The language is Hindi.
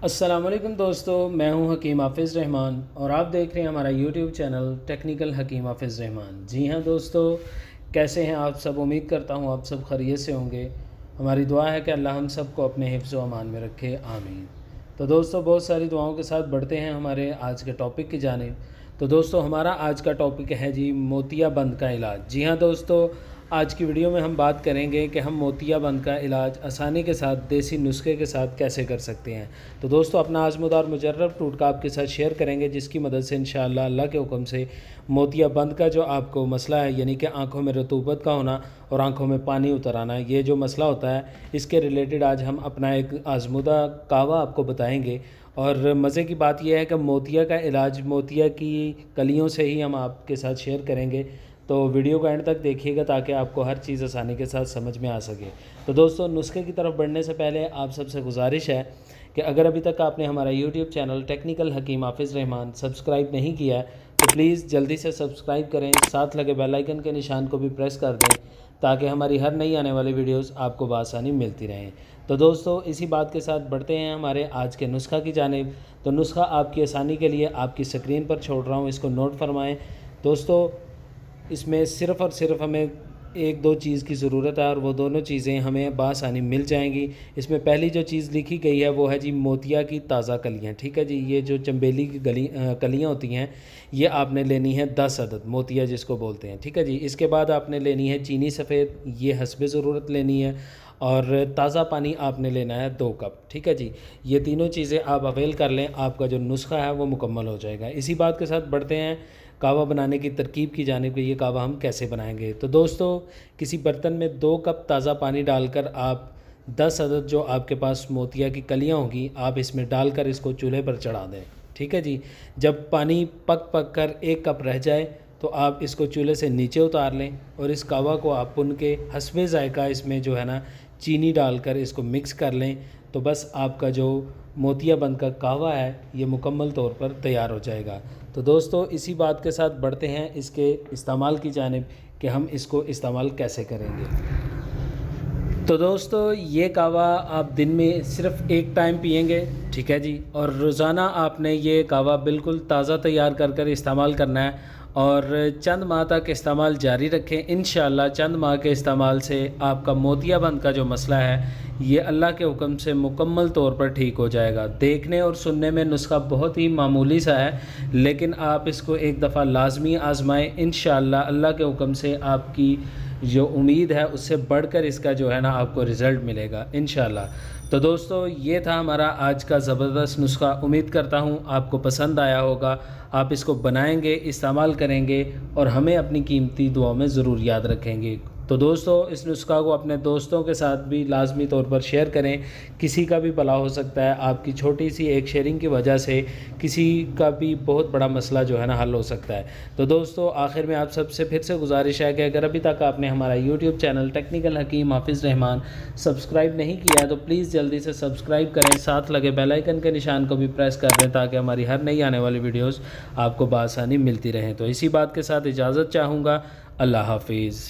अस्सलाम वालेकुम दोस्तों, मैं हूं हकीम हाफिज़ रहमान और आप देख रहे हैं हमारा यूट्यूब चैनल टेक्निकल हकीम हाफिज़ रहमान। जी हां दोस्तों, कैसे हैं आप सब? उम्मीद करता हूं आप सब खैरियत से होंगे। हमारी दुआ है कि अल्लाह हम सब को अपने हिफ्ज़ व अमान में रखे, आमीन। तो दोस्तों, बहुत सारी दुआओं के साथ बढ़ते हैं हमारे आज के टॉपिक की जानिब। तो दोस्तों, हमारा आज का टॉपिक है जी मोतियाबंद का इलाज। जी हाँ दोस्तों, आज की वीडियो में हम बात करेंगे कि हम मोतियाबंद का इलाज आसानी के साथ देसी नुस्खे के साथ कैसे कर सकते हैं। तो दोस्तों, अपना आज़मूदार मुजर्रब टोटका आपके साथ शेयर करेंगे, जिसकी मदद से इंशाअल्लाह अल्लाह के हुक्म से मोतियाबंद का जो आपको मसला है, यानी कि आँखों में रतूबत का होना और आँखों में पानी उतर आना, ये जो मसला होता है, इसके रिलेटेड आज हम अपना एक आज़मूदा कावा आपको बताएँगे। और मज़े की बात यह है कि मोतिया का इलाज मोतिया की कलियों से ही हम आपके साथ शेयर करेंगे। तो वीडियो को एंड तक देखिएगा ताकि आपको हर चीज़ आसानी के साथ समझ में आ सके। तो दोस्तों, नुस्खे की तरफ बढ़ने से पहले आप सबसे गुजारिश है कि अगर अभी तक आपने हमारा यूट्यूब चैनल टेक्निकल हकीम हाफिज़ रहमान सब्सक्राइब नहीं किया है तो प्लीज़ जल्दी से सब्सक्राइब करें, साथ लगे बेल आइकन के निशान को भी प्रेस कर दें ताकि हमारी हर नई आने वाली वीडियोज़ आपको बआसानी मिलती रहें। तो दोस्तों, इसी बात के साथ बढ़ते हैं हमारे आज के नुस्खा की जानिब। तो नुस्खा आपकी आसानी के लिए आपकी स्क्रीन पर छोड़ रहा हूँ, इसको नोट फरमाएँ। दोस्तों, इसमें सिर्फ़ और सिर्फ हमें एक दो चीज़ की ज़रूरत है और वो दोनों चीज़ें हमें बआसानी मिल जाएंगी। इसमें पहली जो चीज़ लिखी गई है वो है जी मोतिया की ताज़ा कलियाँ। ठीक है जी, ये जो चंबेली की कलियाँ होती हैं, ये आपने लेनी है 10 अदद, मोतिया जिसको बोलते हैं। ठीक है जी, इसके बाद आपने लेनी है चीनी सफ़ेद, ये हस्बे ज़रूरत लेनी है, और ताज़ा पानी आपने लेना है 2 कप। ठीक है जी, ये तीनों चीज़ें आप अवेल कर लें, आपका जो नुस्खा है वो मुकम्मल हो जाएगा। इसी बात के साथ बढ़ते हैं कावा बनाने की तरकीब की जानिब। ये कावा हम कैसे बनाएंगे। तो दोस्तों, किसी बर्तन में 2 कप ताज़ा पानी डालकर आप 10 अदद जो आपके पास मोतिया की कलियाँ होंगी, आप इसमें डालकर इसको चूल्हे पर चढ़ा दें। ठीक है जी, जब पानी पक कर 1 कप रह जाए तो आप इसको चूल्हे से नीचे उतार लें और इस कावा को आप भुन के हस्बे ज़ायक़ा इसमें जो है ना चीनी डालकर इसको मिक्स कर लें। तो बस आपका जो मोतियाबंद का कावा है ये मुकम्मल तौर पर तैयार हो जाएगा। तो दोस्तों, इसी बात के साथ बढ़ते हैं इसके इस्तेमाल की जानिब कि हम इसको इस्तेमाल कैसे करेंगे। तो दोस्तों, ये कावा आप दिन में सिर्फ़ एक टाइम पिएंगे। ठीक है जी, और रोज़ाना आपने ये कावा बिल्कुल ताज़ा तैयार कर इस्तेमाल करना है और चंद माह तक इस्तेमाल जारी रखें। इंशाअल्लाह चंद माह के इस्तेमाल से आपका मोतियाबंद का जो मसला है ये अल्लाह के हुक्म से मुकम्मल तौर पर ठीक हो जाएगा। देखने और सुनने में नुस्खा बहुत ही मामूली सा है, लेकिन आप इसको एक दफ़ा लाजमी आजमाएं। इंशाअल्लाह अल्लाह के हुक्म से आपकी जो उम्मीद है उससे बढ़कर इसका जो है ना आपको रिज़ल्ट मिलेगा इंशाअल्लाह। तो दोस्तों, ये था हमारा आज का ज़बरदस्त नुस्खा। उम्मीद करता हूँ आपको पसंद आया होगा। आप इसको बनाएंगे, इस्तेमाल करेंगे और हमें अपनी कीमती दुआओं में ज़रूर याद रखेंगे। तो दोस्तों, इस नुस्खा को अपने दोस्तों के साथ भी लाजमी तौर पर शेयर करें। किसी का भी भला हो सकता है, आपकी छोटी सी एक शेयरिंग की वजह से किसी का भी बहुत बड़ा मसला जो है ना हल हो सकता है। तो दोस्तों, आखिर में आप सबसे फिर से गुजारिश है कि अगर अभी तक आपने हमारा यूट्यूब चैनल टेक्निकल हकीम हाफिज़ रहमान सब्सक्राइब नहीं किया है तो प्लीज़ जल्दी से सब्सक्राइब करें, साथ लगे बेल आइकन के निशान को भी प्रेस कर दें ताकि हमारी हर नई आने वाली वीडियोज़ आपको बआसानी मिलती रहें। तो इसी बात के साथ इजाज़त चाहूँगा। अल्लाह हाफिज़।